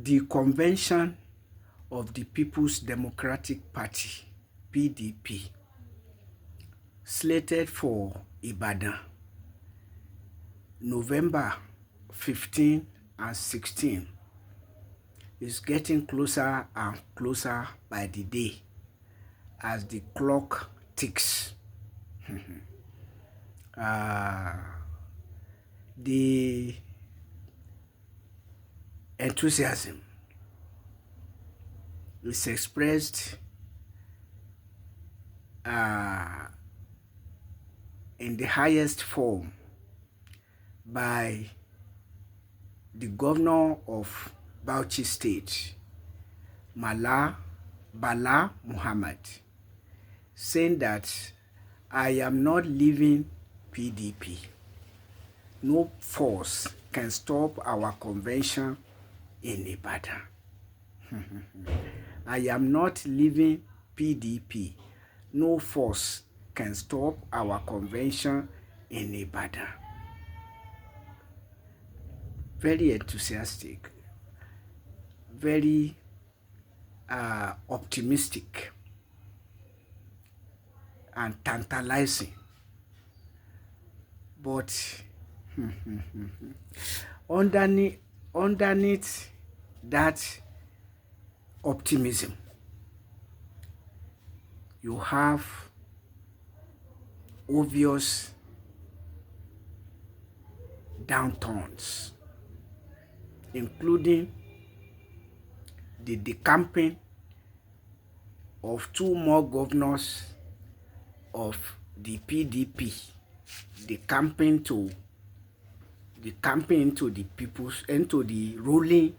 the convention of the People's Democratic Party, PDP, slated for Ibadan, November 15 and 16, is getting closer and closer by the day as the clock ticks. The enthusiasm is expressed in the highest form by the governor of Bauchi State, Bala Muhammad, saying that I am not leaving PDP. No force can stop our convention in Ibadan. I am not leaving PDP. No force can stop our convention in Ibadan. Very enthusiastic, very optimistic, and tantalizing. But underneath that optimism, you have obvious downturns, including the decamping of two more governors of the PDP, decamping into the ruling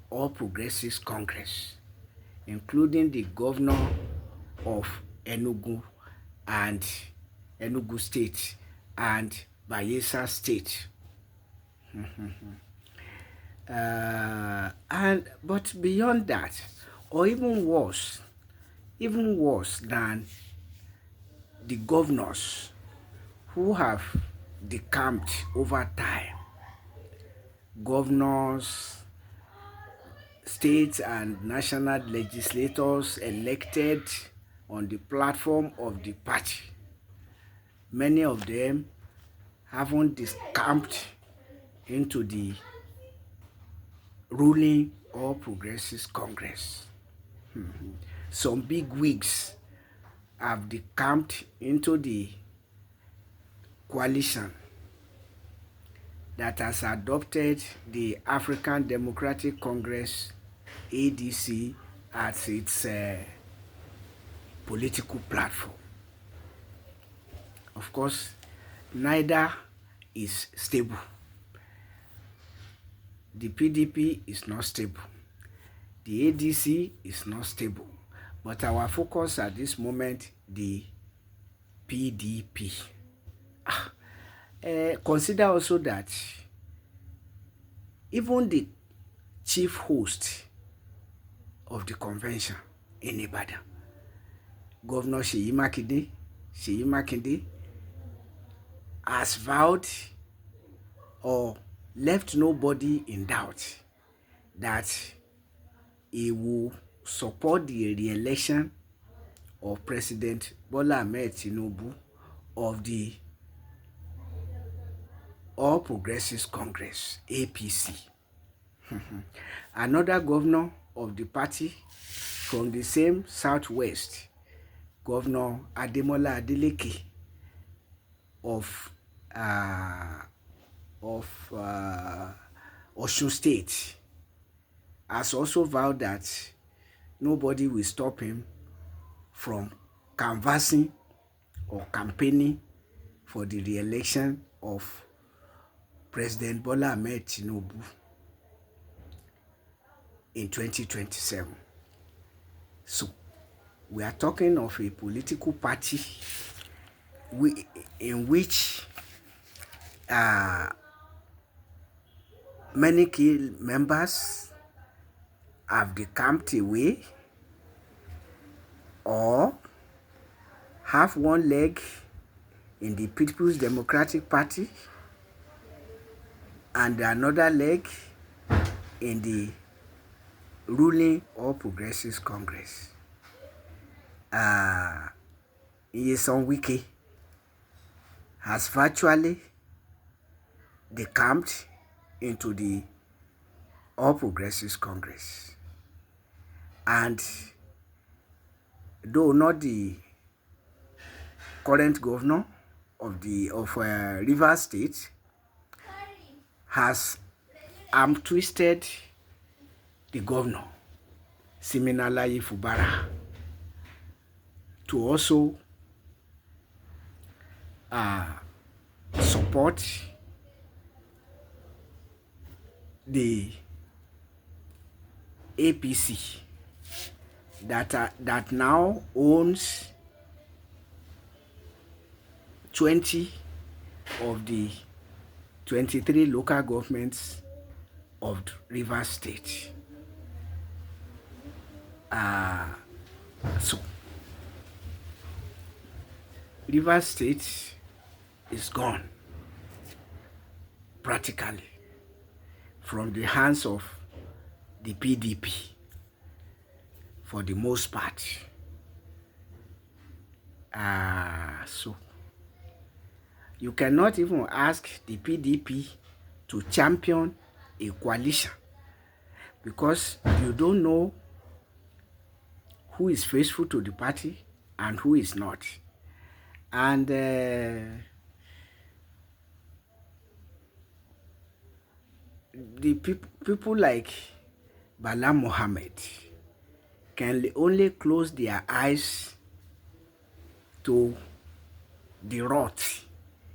All Progressives Congress, including the governor of Enugu State and Bayelsa State. But beyond that, or even worse than the governors who have decamped over time, governors, state and national legislators elected on the platform of the party, many of them haven't decamped into the ruling All Progressives Congress. Some big wigs have decamped into the coalition that has adopted the African Democratic Congress, ADC, as its political platform. Of course, neither is stable. The PDP is not stable. The ADC is not stable. But our focus at this moment, the PDP. Consider also that even the chief host of the convention in Ibadan, Governor Seyi Makinde, has vowed or left nobody in doubt that he will support the re-election of President Bola Ahmed Tinubu of the All Progressives Congress, APC. Another governor of the party from the same southwest, Governor Ademola Adeleke of Osun State, has also vowed that nobody will stop him from canvassing or campaigning for the re-election of President Bola Ahmed Tinubu in 2027. So we are talking of a political party in which many key members have decamped away or have one leg in the People's Democratic Party and another leg in the ruling All Progressives Congress. Nyesom Wike has virtually decamped into the All Progressives Congress, and though not the current governor of Rivers State, has twisted the governor Siminalayi Fubara to also support the APC that now owns 20 of the 23 local governments of Rivers State. So Rivers State is gone practically from the hands of the PDP for the most part. So you cannot even ask the PDP to champion a coalition because you don't know who is faithful to the party and who is not. And the people like Bala Mohammed can only close their eyes to the rot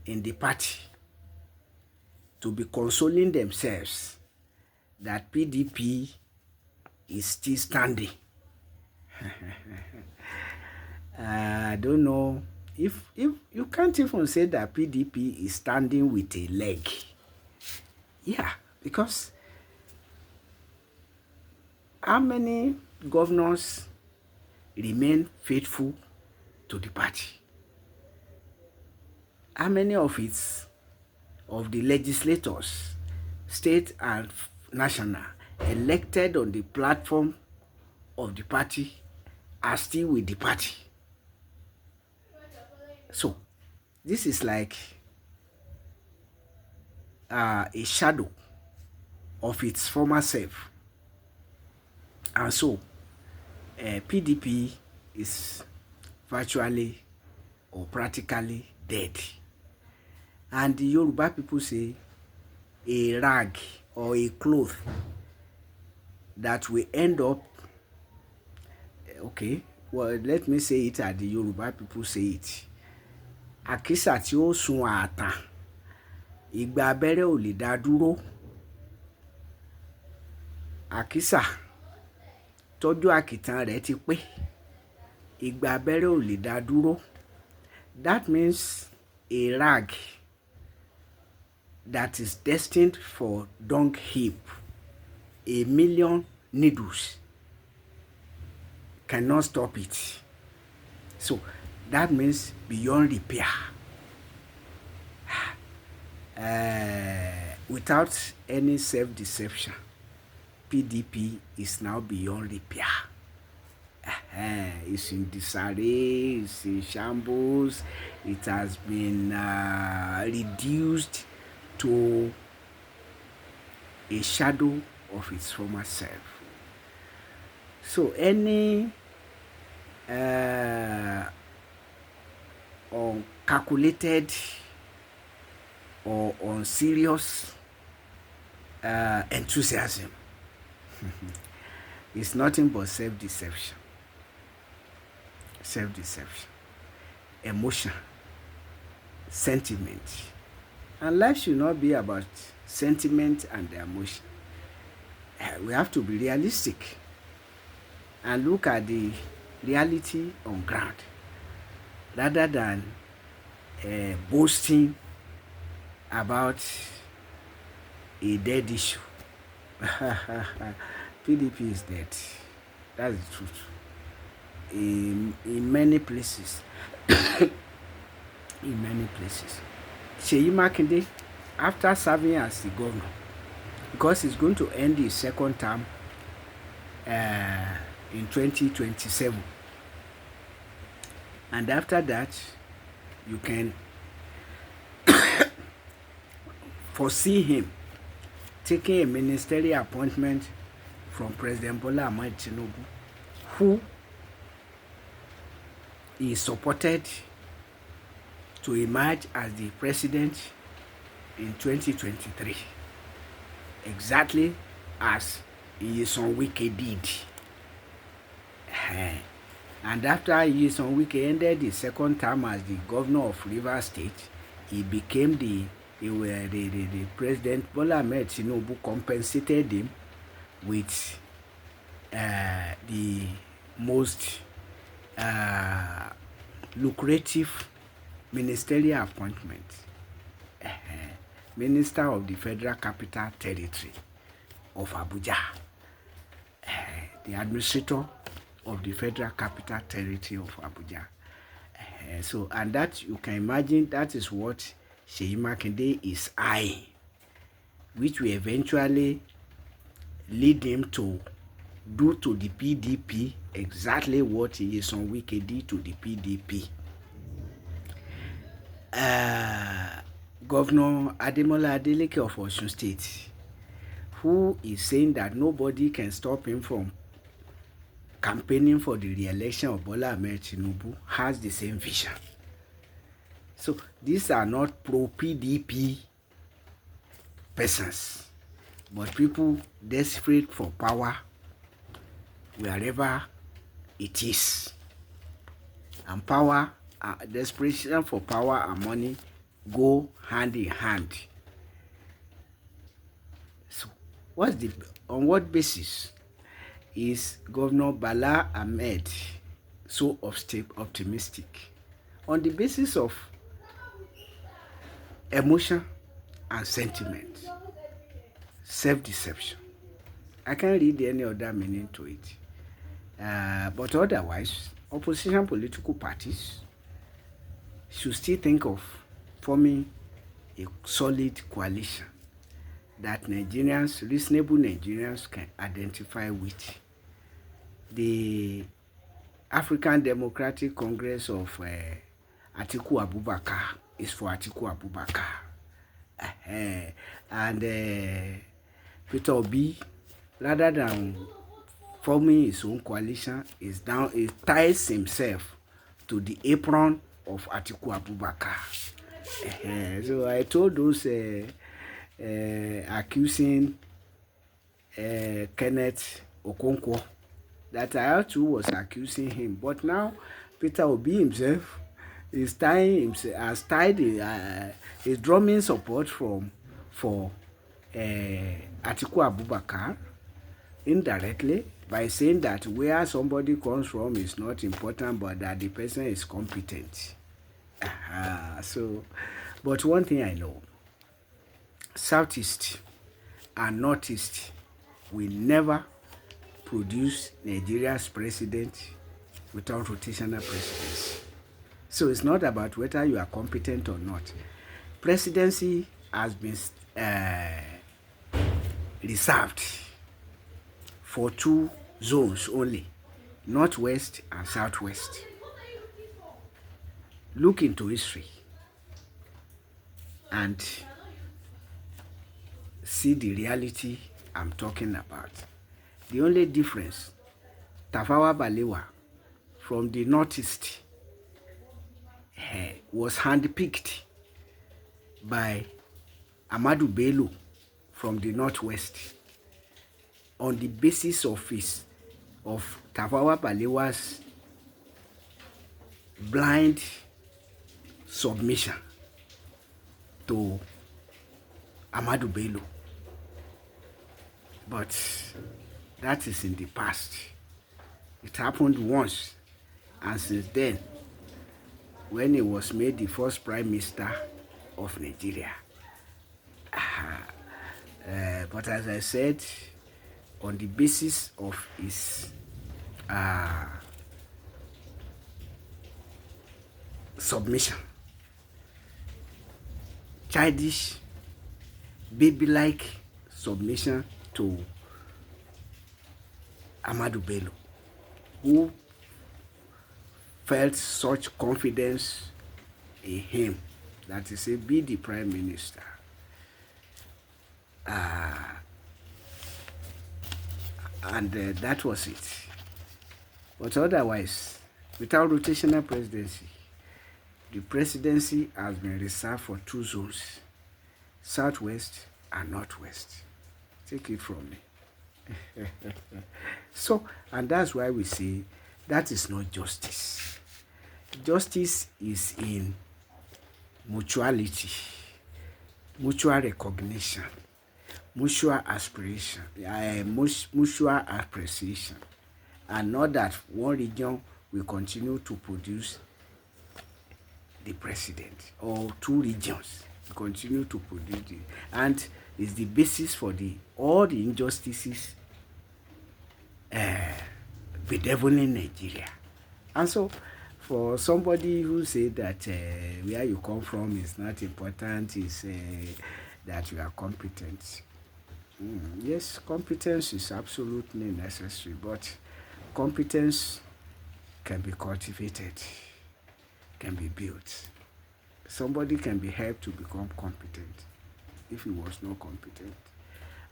in the party to be consoling themselves that PDP is still standing. I don't know if you can't even say that PDP is standing with a leg. Yeah, because how many governors remain faithful to the party? How many of the legislators, state and national, elected on the platform of the party are still with the party? So this is like a shadow of its former self. And so PDP is virtually or practically dead. And the Yoruba people say a rag or a cloth that will end up, okay, well, let me say it as the Yoruba people say it. Àkísà tí ó sun ààtàn, ìgbà abẹ́rẹ́ ò lè dá dúró. Àkísà tọ́jú àkìtàn rẹ̀ ti pé, ìgbà abẹ́rẹ́ ò lè dá dúró. That means a rag that is destined for dung heap, 1,000,000 needles cannot stop it. So that means beyond repair. Without any self-deception, PDP is now beyond repair. It's in disarray, it's in shambles, it has been reduced to a shadow of its former self. So any uncalculated or unserious enthusiasm is nothing but self-deception, emotion, sentiment. And life should not be about sentiment and emotion. We have to be realistic and look at the reality on ground rather than boasting about a dead issue. PDP is dead. That's the truth. In many places. In many places. Seyi Makinde, after serving as the governor, because he's going to end his second term in 2027. And after that, you can foresee him taking a ministerial appointment from President Bola Ahmed Tinubu, who is supported to emerge as the president in 2023, exactly as Nyesom Wike did. And after Nyesom Wike ended the second term as the governor of Rivers State, he became the President Bola Ahmed Tinubu compensated him with the most lucrative ministerial appointment, Minister of the Federal Capital Territory of Abuja, the administrator of the Federal Capital Territory of Abuja. So, and that you can imagine, that is what Seyi Makinde is eyeing, which will eventually lead him to do to the PDP exactly what Nyesom Wike did to the PDP. Governor Ademola Adeleke of Osun State, who is saying that nobody can stop him from campaigning for the re-election of Bola Ahmed Tinubu, has the same vision. So these are not pro-PDP persons, but people desperate for power wherever it is. And power, desperation for power and money go hand in hand. So on what basis is Governor Bala Ahmed so optimistic? On the basis of emotion and sentiment, self-deception. I can't read any other meaning to it. But otherwise, opposition political parties should still think of forming a solid coalition that Nigerians, reasonable Nigerians, can identify with. The African Democratic Congress of Atiku Abubakar is for Atiku Abubakar. And Peter Obi, rather than forming his own coalition, he ties himself to the apron of Atiku Abubakar. So I told those accusing Kenneth Okonkwo that I too was accusing him, but now Peter Obi himself is is drumming support for Atiku Abubakar indirectly by saying that where somebody comes from is not important, but that the person is competent. So, but one thing I know, Southeast and Northeast will never produce Nigeria's president without rotational presidency. So it's not about whether you are competent or not. Presidency has been reserved for two zones only, Northwest and Southwest. Look into history and see the reality I'm talking about. The only difference, Tafawa Balewa from the Northeast was handpicked by Ahmadu Bello from the Northwest on the basis of Tafawa Balewa's blind submission to Ahmadu Bello. But that is in the past. It happened once, and since then, when he was made the first Prime Minister of Nigeria. But as I said, on the basis of his submission, childish, baby-like submission to Ahmadu Bello, who felt such confidence in him that he said, be the prime minister. And that was it. But otherwise, without rotational presidency, the presidency has been reserved for two zones, Southwest and Northwest. Take it from me. So, and that's why we say that is not justice. Justice is in mutuality, mutual recognition, mutual aspiration, mutual appreciation, and not that one region will continue to produce the president, or two regions will continue to produce it, and is the basis for all the injustices bedeviling Nigeria. And so, for somebody who say that where you come from is not important, is that you are competent. Yes, competence is absolutely necessary, but competence can be cultivated, can be built. Somebody can be helped to become competent if he was not competent,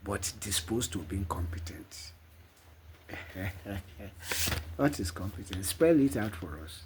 but disposed to being competent. What is competence? Spell it out for us.